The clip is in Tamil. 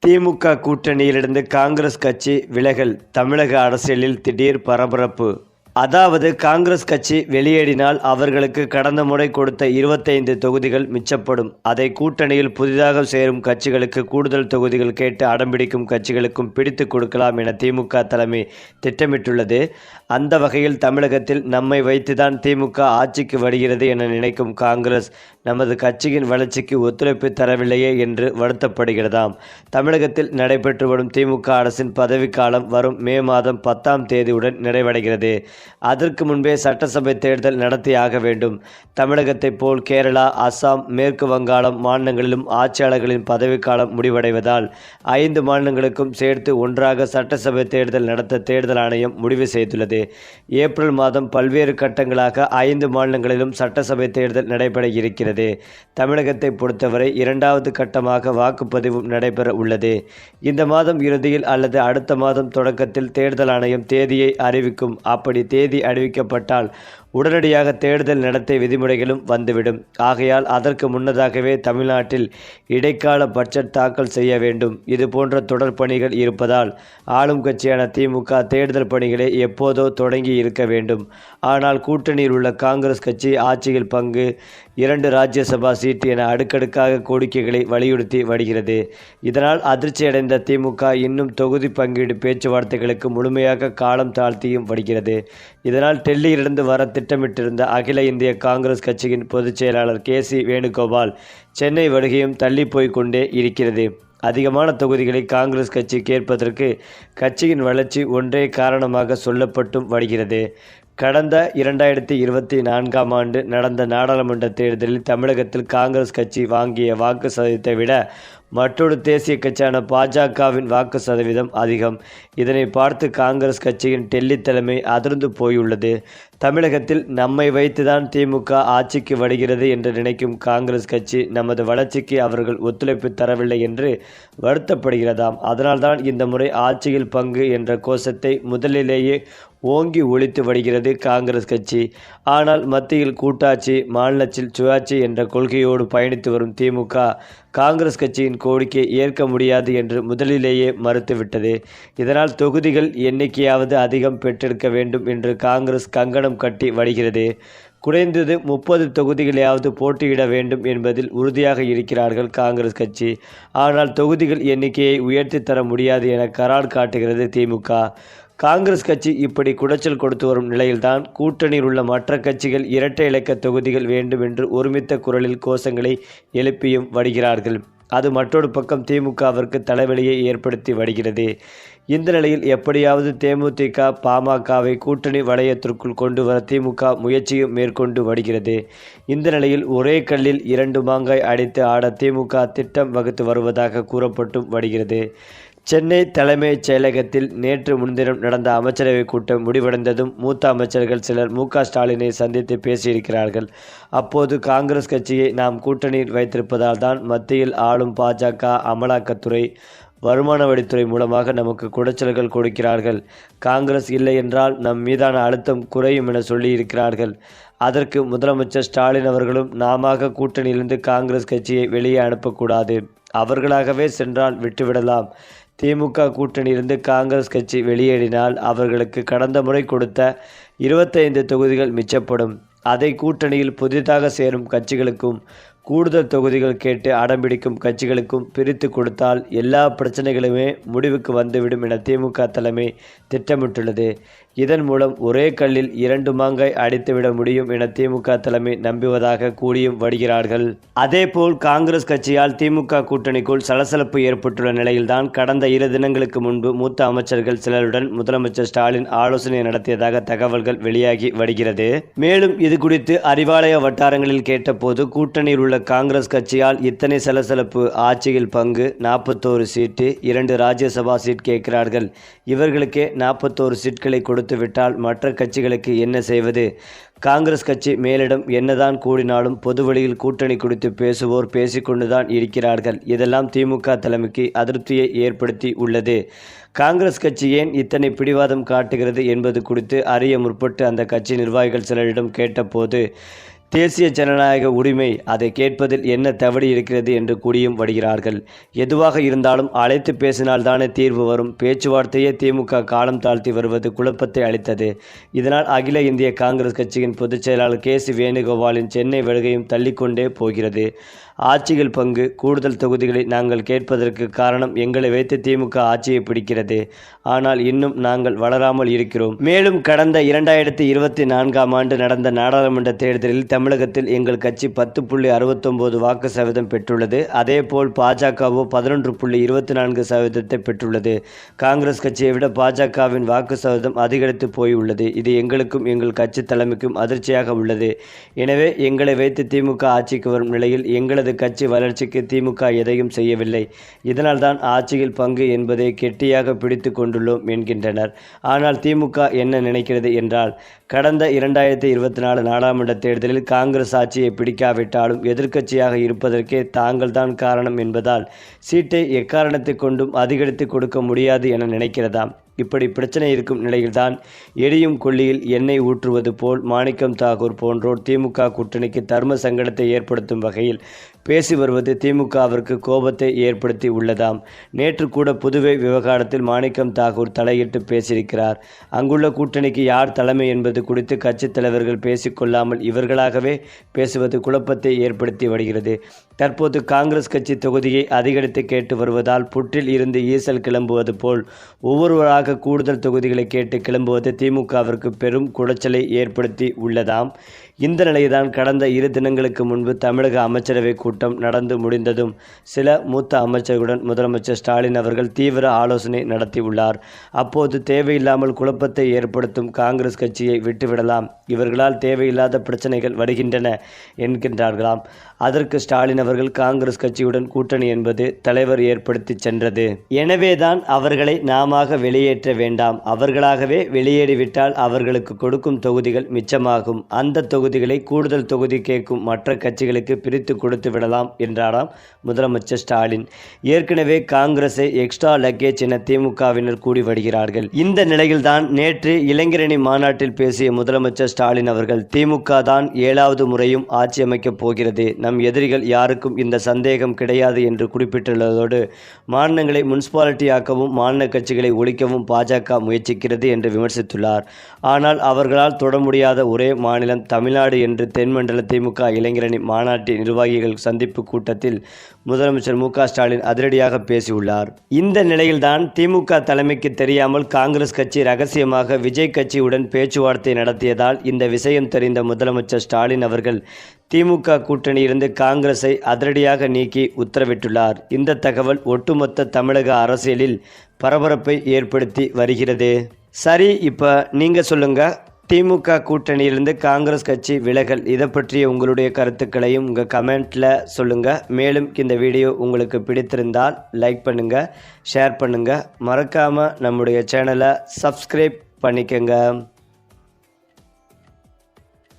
திமுக கூட்டணியிலிருந்து காங்கிரஸ் கட்சி விலகல், தமிழக அரசியலில் திடீர் பரபரப்பு. அதாவது காங்கிரஸ் கட்சி வெளியேறினால் அவர்களுக்கு கடந்த முறை கொடுத்த 25 தொகுதிகள் மிச்சப்படும். அதை கூட்டணியில் புதிதாக சேரும் கட்சிகளுக்கு கூடுதல் தொகுதிகள் கேட்டு அடம்பிடிக்கும் கட்சிகளுக்கும் பிடித்து கொடுக்கலாம் என திமுக தலைமை திட்டமிட்டுள்ளது. அந்த வகையில் தமிழகத்தில் நம்மை வைத்துதான் திமுக ஆட்சிக்கு வருகிறது என நினைக்கும் காங்கிரஸ் நமது கட்சியின் வளர்ச்சிக்கு ஒத்துழைப்பு தரவில்லையே என்று வருத்தப்படுகிறதாம். தமிழகத்தில் நடைபெற்று வரும் திமுக அரசின் பதவிக்காலம் வரும் மே மாதம் 10ஆம் தேதியுடன் நிறைவடைகிறது. அதற்கு முன்பே சட்டசபை தேர்தல் நடத்தியாக வேண்டும். தமிழகத்தைப் போல் கேரளா, அசாம், மேற்கு வங்காளம் மாநிலங்களிலும் ஆட்சியாளர்களின் பதவிக்காலம் முடிவடைவதால் 5 மாநிலங்களுக்கும் சேர்த்து ஒன்றாக சட்டசபை தேர்தல் நடத்த தேர்தல் ஆணையம் முடிவு செய்துள்ளது. ஏப்ரல் மாதம் பல்வேறு கட்டங்களாக 5 மாநிலங்களிலும் சட்டசபை தேர்தல் நடைபெற இருக்கிறது. தமிழகத்தை பொறுத்தவரை 2வது கட்டமாக வாக்குப்பதிவும் நடைபெற உள்ளது. இந்த மாதம் இறுதியில் அல்லது அடுத்த மாதம் தொடக்கத்தில் தேர்தல் ஆணையம் தேதியை அறிவிக்கும். அப்படி தேதி அறிவிக்கப்பட்டால் உடனடியாக தேர்தல் நடத்தை விதிமுறைகளும் வந்துவிடும். ஆகையால் அதற்கு முன்னதாகவே தமிழ்நாட்டில் இடைக்கால பட்ஜெட் தாக்கல் செய்ய வேண்டும். இது போன்ற தொடர் பணிகள் இருப்பதால் ஆளும் கட்சியான திமுக தேர்தல் பணிகளை எப்போதோ தொடங்கி இருக்க வேண்டும். ஆனால் கூட்டணியில் உள்ள காங்கிரஸ் கட்சி ஆட்சியில் பங்கு, 2 ராஜ்யசபா சீட் என அடுக்கடுக்காக கோரிக்கைகளை வலியுறுத்தி வருகிறது. இதனால் அதிர்ச்சியடைந்த திமுக இன்னும் தொகுதி பங்கீடு பேச்சுவார்த்தைகளுக்கு முழுமையாக காலம் தாழ்த்தியும் வருகிறது. இதனால் டெல்லியிலிருந்து வர திட்டமிட்டிருந்த அகில இந்திய காங்கிரஸ் கட்சியின் பொதுச் செயலாளர் கே.சி. வேணுகோபால் சென்னை வருகையும் தள்ளி போய் கொண்டே இருக்கிறது. அதிகமான தொகுதிகளை காங்கிரஸ் கட்சி கேட்பதற்கு கட்சியின் வளர்ச்சி ஒன்றே காரணமாக சொல்லப்பட்டும் வருகிறது. கடந்த 2024ஆம் ஆண்டு நடந்த நாடாளுமன்ற தேர்தலில் தமிழகத்தில் காங்கிரஸ் கட்சி வாங்கிய வாக்கு சதவீதத்தை விட மற்றொரு தேசிய கட்சியான பாஜகவின் வாக்கு சதவீதம் அதிகம். இதனை பார்த்து காங்கிரஸ் கட்சியின் டெல்லி தலைமை அதிர்ந்து போயுள்ளது. தமிழகத்தில் நம்மை வைத்துதான் திமுக ஆட்சிக்கு வருகிறது என்று நினைக்கும் காங்கிரஸ் கட்சி நமது வளர்ச்சிக்கு அவர்கள் ஒத்துழைப்பு தரவில்லை என்று வருத்தப்படுகிறதாம். அதனால்தான் இந்த முறை ஆட்சியில் பங்கு என்ற கோஷத்தை முதலிலேயே ஓங்கி ஒழித்து வருகிறது காங்கிரஸ் கட்சி. ஆனால் மத்தியில் கூட்டாட்சி, மாநிலத்தில் சுயாட்சி என்ற கொள்கையோடு பயணித்து வரும் திமுக காங்கிரஸ் கட்சியின் கோரிக்கையை ஏற்க முடியாது என்று முதலிலேயே மறுத்துவிட்டது. இதனால் தொகுதிகள் எண்ணிக்கையாவது அதிகம் பெற்றெடுக்க வேண்டும் என்று காங்கிரஸ் கங்கணம் கட்டி வருகிறது. குறைந்தது 30 தொகுதிகளையாவது போட்டியிட வேண்டும் என்பதில் உறுதியாக இருக்கிறார்கள் காங்கிரஸ் கட்சி. ஆனால் தொகுதிகள் எண்ணிக்கையை உயர்த்தி தர முடியாது என கரார் காட்டுகிறது திமுக. காங்கிரஸ் கட்சி இப்படி குடைச்சல் கொடுத்து வரும் நிலையில்தான் கூட்டணியில் உள்ள மற்ற கட்சிகள் இரட்டை இலக்க தொகுதிகள் வேண்டும் என்று ஒருமித்த குரலில் கோஷங்களை எழுப்பியும் வருகிறார்கள். அது மற்றொரு பக்கம் திமுகவிற்கு தலைவலியை ஏற்படுத்தி வருகிறது. இந்த நிலையில் எப்படியாவது தேமுதிக, பாமகவை கூட்டணி வளையத்திற்குள் கொண்டு வர திமுக முயற்சியும் மேற்கொண்டு வருகிறது. இந்த நிலையில் ஒரே கல்லில் 2 மாங்காய் அடித்து ஆட திமுக திட்டம் வகுத்து வருவதாக கூறப்பட்டும் வருகிறது. சென்னை தலைமைச் செயலகத்தில் நேற்று முன்தினம் நடந்த அமைச்சரவை கூட்டம் முடிவடைந்ததும் மூத்த அமைச்சர்கள் சிலர் மு.க. ஸ்டாலினை சந்தித்து பேசியிருக்கிறார்கள். அப்போது காங்கிரஸ் கட்சியை நாம் கூட்டணியில் வைத்திருப்பதால் தான் மத்தியில் ஆளும் பாஜக அமலாக்கத்துறை, வருமான வரித்துறை மூலமாக நமக்கு குடைச்சல்கள் கொடுக்கிறார்கள். காங்கிரஸ் இல்லை என்றால் நம் மீதான அழுத்தம் குறையும் என சொல்லியிருக்கிறார்கள். அதற்கு முதலமைச்சர் ஸ்டாலின் அவர்களும் நாமாக கூட்டணியிலிருந்து காங்கிரஸ் கட்சியை வெளியே அனுப்பக்கூடாது, அவர்களாகவே சென்றால் விட்டுவிடலாம். திமுக கூட்டணியிலிருந்து காங்கிரஸ் கட்சி வெளியேறினால் அவர்களுக்கு கடந்த முறை கொடுத்த 25 தொகுதிகள் மிச்சப்படும். அதை கூட்டணியில் புதிதாக சேரும் கட்சிகளுக்கும் கூடுதல் தொகுதிகள் கேட்டு அடம்பிடிக்கும் கட்சிகளுக்கும் பிரித்து கொடுத்தால் எல்லா பிரச்சனைகளுமே முடிவுக்கு வந்துவிடும் என திமுக தலைமை திட்டமிட்டுள்ளது. இதன் மூலம் ஒரே கல்லில் 2 மாங்காய் அடித்துவிட முடியும் என திமுக தலைமை நம்புவதாக கூறியும் வருகிறார்கள். அதேபோல் காங்கிரஸ் கட்சியால் திமுக கூட்டணிக்குள் சலசலப்பு ஏற்பட்டுள்ள நிலையில்தான் கடந்த 2 தினங்களுக்கு முன்பு மூத்த அமைச்சர்கள் சிலருடன் முதலமைச்சர் ஸ்டாலின் ஆலோசனை நடத்தியதாக தகவல்கள் வெளியாகி வருகிறது. மேலும் இது குறித்து அறிவாலய வட்டாரங்களில் கேட்டபோது கூட்டணியில் உள்ள காங்கிரஸ் கட்சியால் இத்தனை சலசலப்பு, ஆட்சியில் பங்கு, 41 சீட்டு, 2 ராஜ்யசபா சீட் கேட்கிறார்கள். இவர்களுக்கே 41 சீட்களை கொடுத்துவிட்டால் மற்ற கட்சிகளுக்கு என்ன செய்வது? காங்கிரஸ் கட்சி மேலிடம் என்னதான் கூடினாலும் பொது வழியில் கூட்டணி குறித்து பேசுவோர் பேசிக்கொண்டுதான் இருக்கிறார்கள். இதெல்லாம் திமுக தலைமைக்கு அதிருப்தியை ஏற்படுத்தி உள்ளது. காங்கிரஸ் கட்சி ஏன் இத்தனை பிடிவாதம் காட்டுகிறது என்பது குறித்து அறிய முற்பட்டு அந்த கட்சி நிர்வாகிகள் சிலரிடம் கேட்டபோது, தேசிய ஜனநாயக உரிமை, அதை கேட்பதில் என்ன தவறு இருக்கிறது என்று கூடியும் வருகிறார்கள். எதுவாக இருந்தாலும் அழைத்து பேசினால்தானே தீர்வு வரும். பேச்சுவார்த்தையே திமுக காலம் தாழ்த்தி வருவது குழப்பத்தை அளித்தது. இதனால் அகில இந்திய காங்கிரஸ் கட்சியின் பொதுச் செயலாளர் கே.சி. வேணுகோபாலின் சென்னை வருகையும் தள்ளிக்கொண்டே போகிறது. ஆட்சியில் பங்கு, கூடுதல் தொகுதிகளை நாங்கள் கேட்பதற்கு காரணம் எங்களை வைத்து திமுக ஆட்சியை பிடிக்கிறது. ஆனால் இன்னும் நாங்கள் வளராமல் இருக்கிறோம். மேலும் கடந்த 2024ஆம் ஆண்டு நடந்த நாடாளுமன்ற தேர்தலில் தமிழகத்தில் எங்கள் கட்சி 10.69 வாக்கு சதவீதம் பெற்றுள்ளது. அதேபோல் பாஜகவோ 11.24% பெற்றுள்ளது. காங்கிரஸ் கட்சியை விட பாஜகவின் வாக்கு சதவீதம் அதிகரித்து போயுள்ளது. இது எங்களுக்கும் எங்கள் கட்சி தலைமைக்கும் அதிர்ச்சியாக உள்ளது. எனவே எங்களை வைத்து திமுக ஆட்சிக்கு வரும் நிலையில் எங்களது கட்சி வளர்ச்சிக்கு திமுக எதையும் செய்யவில்லை. இதனால்தான் ஆட்சியில் பங்கு என்பதை கெட்டியாக பிடித்து கொண்டுள்ளோம் என்கின்றனர். ஆனால் திமுக என்ன நினைக்கிறது என்றால், கடந்த 2024 நாடாளுமன்ற தேர்தலில் காங்கிரஸ் ஆட்சியை பிடிக்காவிட்டாலும் எதிர்க்கட்சியாக இருப்பதற்கே தாங்கள்தான் காரணம் என்பதால் சீட்டை எக்காரணத்தை கொண்டும் அதிகரித்து கொடுக்க முடியாது என நினைக்கிறதாம். இப்படி பிரச்சனை இருக்கும் நிலையில்தான் எரியும் கொள்ளியில் எண்ணெய் ஊற்றுவது போல் மாணிக்கம் தாகூர் போன்றோர் திமுக கூட்டணிக்கு தர்ம சங்கடத்தை ஏற்படுத்தும் வகையில் பேசி வருவது திமுகவிற்கு கோபத்தை ஏற்படுத்தி உள்ளதாம். நேற்று கூட புதுவை விவகாரத்தில் மாணிக்கம் தாகூர் தலையிட்டு பேசியிருக்கிறார். அங்குள்ள கூட்டணிக்கு யார் தலைமை என்பது குறித்து கட்சித் தலைவர்கள் பேசிக்கொள்ளாமல் இவர்களாகவே பேசுவது குழப்பத்தை ஏற்படுத்தி வருகிறது. தற்போது காங்கிரஸ் கட்சி தொகுதியை அதிகரித்து கேட்டு வருவதால் புற்றில் இருந்து ஈசல் கிளம்புவது போல் ஒவ்வொருவராக கூடுதல் தொகுதிகளை கேட்டு கிளம்புவது திமுகவிற்கு பெரும் குடைச்சலை ஏற்படுத்தி உள்ளதாம். இந்த நிலையில்தான் கடந்த 2 தினங்களுக்கு முன்பு தமிழக அமைச்சரவை கூட்டம் நடந்து முடிந்ததும் சில மூத்த அமைச்சர்களுடன் முதலமைச்சர் ஸ்டாலின் அவர்கள் தீவிர ஆலோசனை நடத்தியுள்ளார். அப்போது தேவையில்லாமல் குழப்பத்தை ஏற்படுத்தும் காங்கிரஸ் கட்சியை விட்டுவிடலாம், இவர்களால் தேவையில்லாத பிரச்சனைகள் வருகின்றன என்கின்றார்களாம். அதற்கு ஸ்டாலின் அவர்கள் காங்கிரஸ் கட்சியுடன் கூட்டணி என்பது தலைவர் ஏற்படுத்தி சென்றது. எனவேதான் அவர்களை நாமாக வெளியேற்ற வேண்டாம், அவர்களாகவே வெளியேறிவிட்டால் அவர்களுக்கு கொடுக்கும் தொகுதிகள் மிச்சமாகும். அந்த தொகுதிகளை கூடுதல் தொகுதி கேட்கும் மற்ற கட்சிகளுக்கு பிரித்து கொடுத்து விடலாம் என்றாராம் முதலமைச்சர் ஸ்டாலின். ஏற்கனவே காங்கிரஸை எக்ஸ்ட்ரா லக்கேஜ் என திமுகவினர் கூடி வருகிறார்கள். இந்த நிலையில்தான் நேற்று இளைஞரணி மாநாட்டில் பேசிய முதலமைச்சர் ஸ்டாலின் அவர்கள், திமுக தான் 7வது முறையும் ஆட்சி அமைக்கப் போகிறது, நம் எதிரிகள் யாருக்கும் இந்த சந்தேகம் கிடையாது என்று குறிப்பிட்டுள்ளதோடு மாநிலங்களை முனிசிபாலிட்டி ஆக்கவும் மாநில கட்சிகளை ஒழிக்கவும் பாஜக முயற்சிக்கிறது என்று விமர்சித்துள்ளார். ஆனால் அவர்களால் தொட முடியாத ஒரே மாநிலம் தமிழ்நாடு என்று தென்மண்டல திமுக இளைஞரணி மாநாட்டின் நிர்வாகிகள் சந்திப்பு கூட்டத்தில் முதலமைச்சர் மு.க. ஸ்டாலின் அதிரடியாக பேசியுள்ளார். இந்த நிலையில்தான் திமுக தலைமைக்கு தெரியாமல் காங்கிரஸ் கட்சி ரகசியமாக விஜய் கட்சியுடன் பேச்சுவார்த்தை நடத்தியதால் இந்த விஷயம் தெரிந்த முதலமைச்சர் ஸ்டாலின் அவர்கள் திமுக கூட்டணியிலிருந்து காங்கிரஸை அதிரடியாக நீக்கி உத்தரவிட்டுள்ளார். இந்த தகவல் ஒட்டுமொத்த தமிழக அரசியலில் பரபரப்பை ஏற்படுத்தி வருகிறது. சரி, இப்போ நீங்கள் சொல்லுங்கள், திமுக கூட்டணியிலிருந்து காங்கிரஸ் கட்சி விலகல், இதை பற்றிய உங்களுடைய கருத்துக்களையும் உங்கள் கமெண்ட்டில் சொல்லுங்கள். மேலும் இந்த வீடியோ உங்களுக்கு பிடித்திருந்தால் லைக் பண்ணுங்கள், ஷேர் பண்ணுங்கள், மறக்காமல் நம்முடைய சேனலை சப்ஸ்கிரைப் பண்ணிக்கங்க.